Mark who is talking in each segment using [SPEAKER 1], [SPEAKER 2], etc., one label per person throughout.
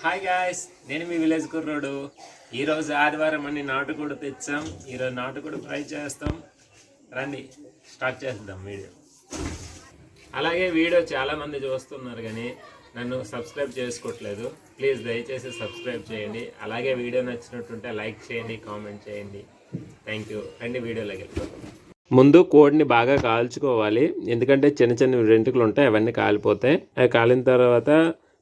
[SPEAKER 1] Hi guys, నేను మీ village కుర్రోడు. ఈరోజు ఆదివారం అని నాటుకోడి తెచ్చాం. ఈరోజు నాటుకోడి ఫ్రై చేస్తాం. రండి స్టార్ట్ చేద్దాం వీడియో. అలాగే వీడియో చాలామంది చూస్తున్నారు కానీ నన్ను సబ్స్క్రైబ్ చేసుకోవట్లేదు. ప్లీజ్ దయచేసి సబ్స్క్రైబ్ చేయండి. అలాగే వీడియో నచ్చినట్టుంటే లైక్ చేయండి, కామెంట్ చేయండి. Thank you. రండి వీడియోలోకి వెళ్ళిపోతాం. ముందు కోడిని బాగా కాల్చుకోవాలి, ఎందుకంటే చిన్న చిన్న వెంట్రుకలు ఉంటాయి, అవన్నీ కాలిపోతాయి. అవి కాలిన తర్వాత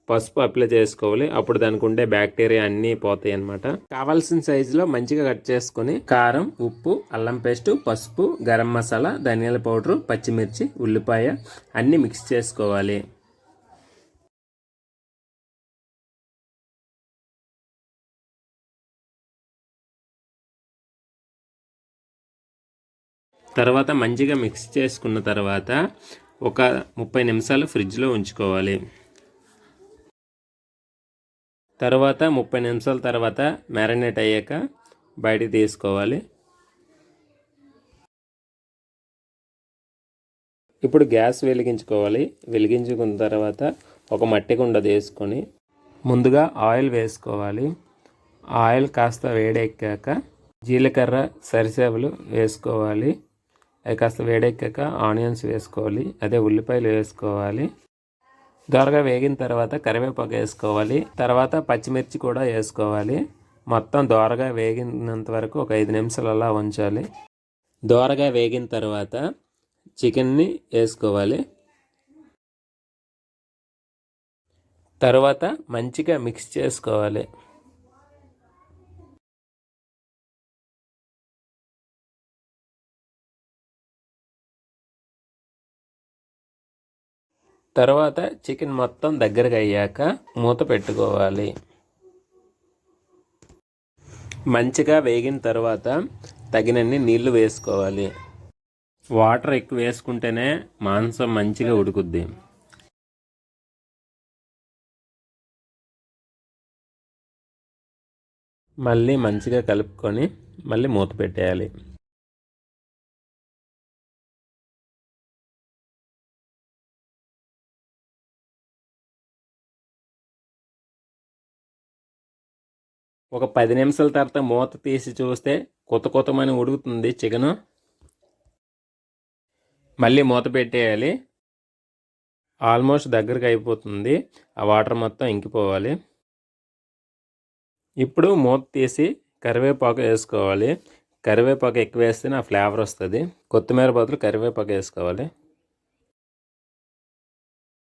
[SPEAKER 1] పసుపు అప్లై చేసుకోవాలి. అప్పుడు దానికి ఉండే బ్యాక్టీరియా అన్నీ పోతాయి అన్నమాట. కావాల్సిన సైజులో మంచిగా కట్ చేసుకొని కారం, ఉప్పు, అల్లం పేస్టు, పసుపు, గరం మసాలా, ధనియాల పౌడరు, పచ్చిమిర్చి, ఉల్లిపాయ అన్నీ మిక్స్ చేసుకోవాలి. తర్వాత మంచిగా మిక్స్ చేసుకున్న తర్వాత ఒక 30 నిమిషాలు ఫ్రిడ్జ్లో ఉంచుకోవాలి. తర్వాత 30 నిమిషాల తర్వాత మ్యారినేట్ అయ్యాక బయటికి తీసుకోవాలి. ఇప్పుడు గ్యాస్ వెలిగించుకోవాలి. వెలిగించుకున్న తర్వాత ఒక మట్టి కుండ తీసుకొని ముందుగా ఆయిల్ వేసుకోవాలి. ఆయిల్ కాస్త వేడెక్కాక జీలకర్ర, సరిసేవలు వేసుకోవాలి. అవి కాస్త వేడెక్కాక ఆనియన్స్ వేసుకోవాలి, అదే ఉల్లిపాయలు వేసుకోవాలి. దోరగా వేగిన తర్వాత కరివేపాకు వేసుకోవాలి. తర్వాత పచ్చిమిర్చి కూడా వేసుకోవాలి. మొత్తం దోరగా వేగినంత వరకు ఒక 5 నిమిషాలు అలా ఉంచాలి. దోరగా వేగిన తర్వాత చికెన్ని వేసుకోవాలి. తర్వాత మంచిగా మిక్స్ చేసుకోవాలి. తర్వాత చికెన్ మొత్తం దగ్గరగా అయ్యాక మూత పెట్టుకోవాలి. మంచిగా వేగిన తర్వాత తగినన్ని నీళ్లు వేసుకోవాలి. వాటర్ ఎక్కువ వేసుకుంటేనే మాంసం మంచిగా ఉడుకుద్ది. మళ్ళీ మంచిగా కలుపుకొని మళ్ళీ మూత పెట్టేయాలి. ఒక 10 నిమిషాల తర్వాత మూత తీసి చూస్తే కొత్తమని ఉడుకుతుంది చికెను. మళ్ళీ మూత పెట్టేయాలి. ఆల్మోస్ట్ దగ్గరకు అయిపోతుంది. ఆ వాటర్ మొత్తం ఇంకిపోవాలి. ఇప్పుడు మూత తీసి కరివేపాకు వేసుకోవాలి. కరివేపాకు ఎక్కువ వేస్తేనే ఆ ఫ్లేవర్ వస్తుంది. కొత్తిమీర బదులు కరివేపాకు వేసుకోవాలి.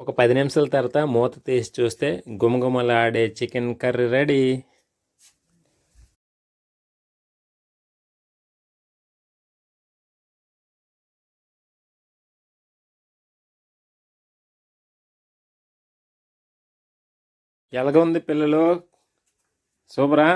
[SPEAKER 1] ఒక 10 నిమిషాల తర్వాత మూత తీసి చూస్తే గుమగుమలాడే చికెన్ కర్రీ రెడీ. ఎలాగ ఉంది పిల్లలు? సూపరా?